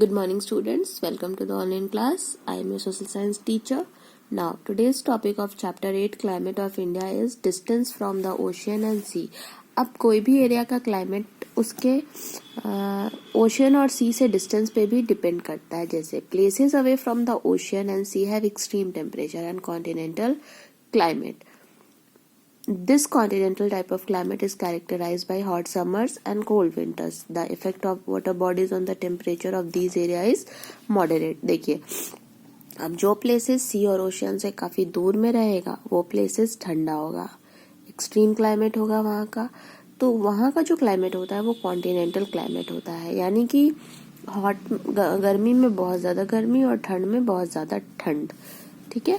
Good morning students, welcome to the online class. I am your social science teacher. Now today's topic of chapter 8 climate of India is distance from the ocean and sea. अब कोई भी area का climate उसके ocean और सी से distance पे भी depend करता है. जैसे places away from the ocean and sea have extreme temperature and continental climate. This continental type of climate is characterized by hot summers and cold winters. The effect of water bodies on the temperature of these areas is moderate. देखिए, अब जो places सी और ocean से काफी दूर में रहेगा वो प्लेसेस ठंडा होगा, एक्सट्रीम क्लाइमेट होगा वहाँ का. तो वहाँ का जो क्लाइमेट होता है वो कॉन्टिनेंटल क्लाइमेट होता है, यानी कि हॉट गर्मी में बहुत ज्यादा गर्मी और ठंड में बहुत ज्यादा ठंड. ठीक है.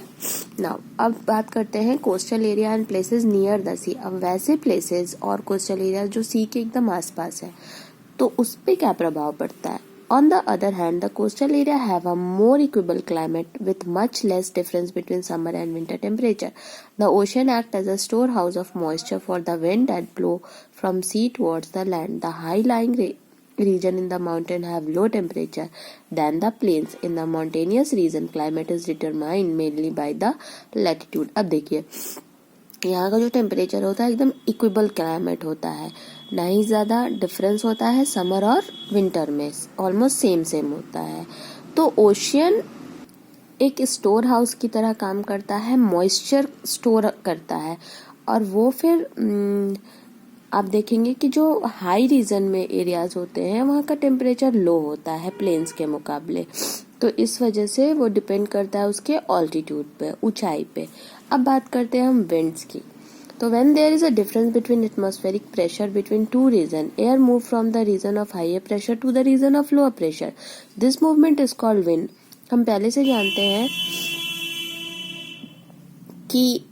नाउ अब बात करते हैं coastal area and places near the sea. अब वैसे प्लेसेस और कोस्टल एरिया जो सी के एकदम आसपास है तो उस पे क्या प्रभाव पड़ता है. On the other hand the coastal area have a more equable climate with much less difference between summer and winter temperature. The ocean act as a storehouse of moisture for the wind that blow from sea towards the land. The high lying region in the mountain have low temperature than the plains. In the mountainous region climate is determined mainly by the latitude. अब देखिए, यहाँ का जो temperature होता है एकदम equal climate होता है, ना ही ज्यादा डिफरेंस होता है समर और विंटर में, ऑलमोस्ट सेम होता है. तो ओशियन एक स्टोर हाउस की तरह काम करता है, मॉइस्चर स्टोर करता है, और वो फिर आप देखेंगे कि जो हाई रीजन में एरियाज होते हैं वहाँ का टेम्परेचर लो होता है प्लेन्स के मुकाबले. तो इस वजह से वो डिपेंड करता है उसके ऑल्टीट्यूड पे, ऊंचाई पे. अब बात करते हैं हम विंड्स की. तो when there is a difference between atmospheric pressure between two region, air move from the region of higher pressure to the region of lower pressure. This movement is called wind. हम पहले से जानते हैं कि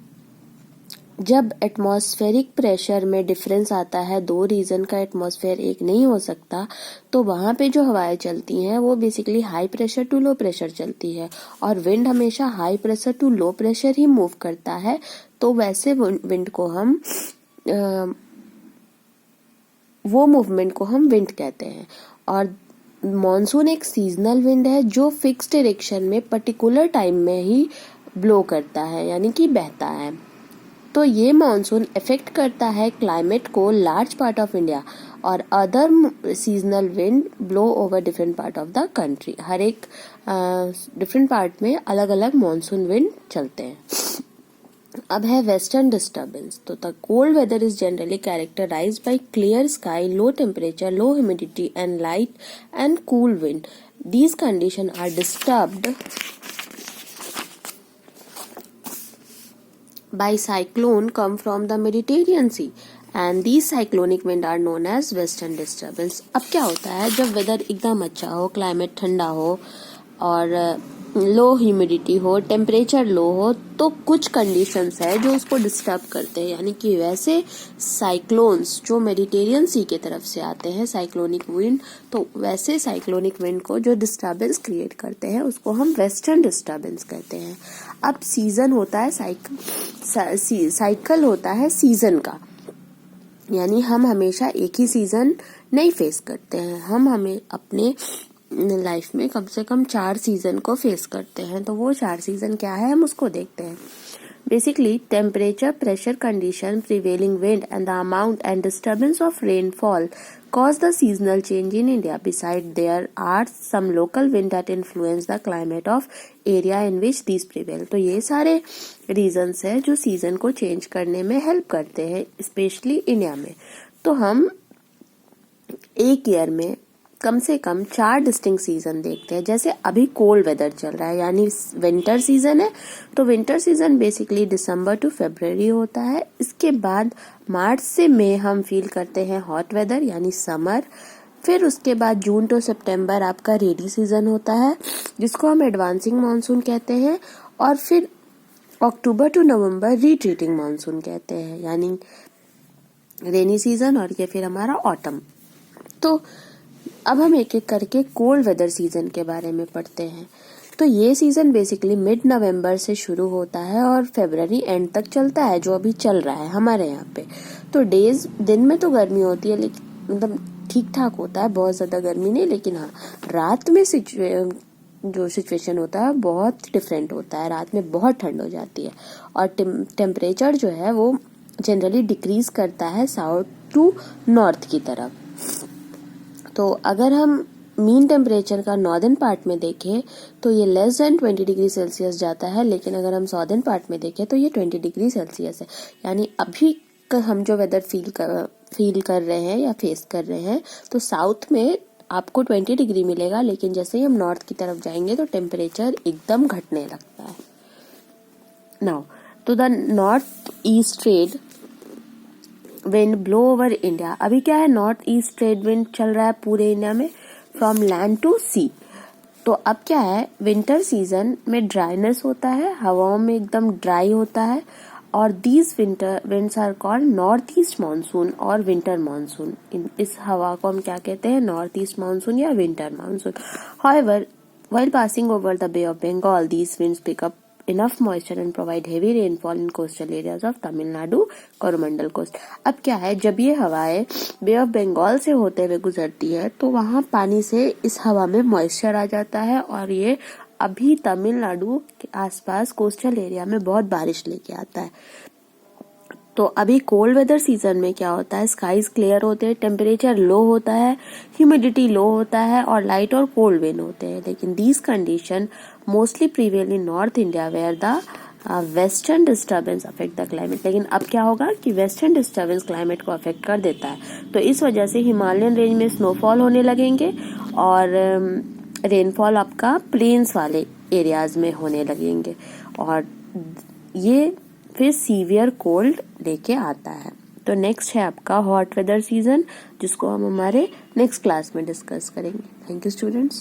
जब atmospheric pressure में difference आता है, दो रीजन का एटमॉस्फेयर एक नहीं हो सकता, तो वहां पे जो हवाएं चलती हैं वो basically high pressure to low pressure चलती है, और विंड हमेशा high pressure to low pressure ही मूव करता है. तो वैसे विंड को हम वो मूवमेंट को हम विंड कहते हैं. और मॉनसून एक सीजनल विंड है जो फिक्स डायरेक्शन में पर्टिकुलर टाइम में ही ब्लो करता है, यानी कि बहता है. तो ये मानसून इफेक्ट करता है क्लाइमेट को लार्ज पार्ट ऑफ इंडिया, और other seasonal wind blow over different part of the country. हर एक डिफरेंट पार्ट में अलग अलग मानसून विंड चलते हैं. अब है वेस्टर्न डिस्टर्बेंस. तो the cold weather is generally characterised by clear sky, low temperature, low humidity and light and cool wind. These condition are disturbed by cyclone come from the Mediterranean Sea, and these cyclonic wind are known as western disturbance. अब क्या होता है, जब weather एकदम अच्छा हो, climate ठंडा हो और लो ह्यूमिडिटी हो, टेम्परेचर लो हो, तो कुछ कंडीशंस है जो उसको डिस्टर्ब करते हैं. यानी कि वैसे साइक्लोन्स जो मेडिटेरियन सी के तरफ से आते हैं, साइक्लोनिक विंड, तो वैसे साइक्लोनिक विंड को जो डिस्टर्बेंस क्रिएट करते हैं उसको हम वेस्टर्न डिस्टर्बेंस कहते हैं. अब सीजन होता है साइकिल होता है सीजन का, यानी हम हमेशा एक ही सीजन नहीं फेस करते हैं, हम हमें अपने लाइफ में कम से कम 4 सीजन को फेस करते हैं. तो वो 4 सीजन क्या है हम उसको देखते हैं. Basically temperature, pressure condition, prevailing wind and the amount and disturbance of rainfall cause the seasonal change in India. Besides, there are some local wind that influence the climate of area in which these prevail. तो ये सारे reasons है जो season को change करने में help करते हैं, स्पेशली इंडिया में. तो हम एक ईयर में कम से कम 4 डिस्टिंक्ट सीजन देखते हैं. जैसे अभी कोल्ड वेदर चल रहा है, यानी विंटर सीजन है, तो winter season basically December to February होता है. इसके बाद मार्च से मई हम फील करते हैं हॉट वेदर, यानी समर. फिर उसके बाद जून टू सितंबर आपका रेनी सीजन होता है, जिसको हम एडवांसिंग मानसून कहते हैं. और फिर अक्टूबर टू नवंबर रिट्रीटिंग मानसून कहते हैं, यानी रेनी सीजन, और ये फिर हमारा ऑटम. तो अब हम एक एक करके कोल्ड वेदर सीजन के बारे में पढ़ते हैं. तो ये सीजन बेसिकली मिड नवंबर से शुरू होता है और फरवरी एंड तक चलता है, जो अभी चल रहा है हमारे यहाँ पे. तो डेज दिन में तो गर्मी होती है, लेकिन मतलब ठीक ठाक होता है, बहुत ज़्यादा गर्मी नहीं, लेकिन हाँ रात में जो सिचुएशन होता है बहुत डिफरेंट होता है। रात में बहुत ठंड हो जाती है और टेम्परेचर जो है वो जनरली डिक्रीज करता है साउथ टू नॉर्थ की तरफ। तो अगर हम मीन टेम्परेचर का नॉर्दर्न पार्ट में देखें तो ये लेस देन 20 डिग्री सेल्सियस जाता है, लेकिन अगर हम साउदर्न पार्ट में देखें तो ये 20 डिग्री सेल्सियस है। यानी अभी हम जो वेदर फील कर रहे हैं या फेस कर रहे हैं, तो साउथ में आपको 20 डिग्री मिलेगा, लेकिन जैसे ही हम नॉर्थ की तरफ जाएंगे तो टेम्परेचर एकदम घटने लगता है। नाउ तो the north east trade wind blow over India. अभी क्या है, नॉर्थ ईस्ट ट्रेड विंड चल रहा है पूरे इंडिया में फ्रॉम लैंड टू सी। तो अब क्या है, विंटर सीजन में ड्राइनेस होता है, हवाओं में एकदम ड्राई होता है, और these winds are called north east monsoon और विंटर मानसून। इस हवा को हम क्या कहते हैं, नॉर्थ ईस्ट मानसून या winter monsoon. However, while passing over the Bay of Bengal, these winds pick up enough moisture and provide heavy rainfall in coastal areas of Tamil Nadu, Coromandel coast। अब क्या है, जब ये हवाएं बे of Bengal से होते हुए गुजरती है तो वहां पानी से इस हवा में मॉइस्चर आ जाता है, और ये अभी तमिलनाडु के आसपास कोस्टल एरिया में बहुत बारिश लेके आता है। तो अभी कोल्ड वेदर सीजन में क्या होता है, स्काईज क्लियर होते हैं, टेम्परेचर लो होता है, ह्यूमिडिटी लो होता है, और लाइट और कोल्ड विंड होते हैं। लेकिन these condition mostly prevail in north India where the western disturbance affect the climate. लेकिन अब क्या होगा कि वेस्टर्न डिस्टर्बेंस क्लाइमेट को अफेक्ट कर देता है, तो इस वजह से हिमालयन रेंज में स्नोफॉल होने लगेंगे और रेनफॉल आपका प्लेन्स वाले एरियाज में होने लगेंगे, और ये फिर सीवियर कोल्ड लेके आता है। तो नेक्स्ट है आपका हॉट वेदर सीजन, जिसको हम हमारे नेक्स्ट क्लास में डिस्कस करेंगे। Thank you students.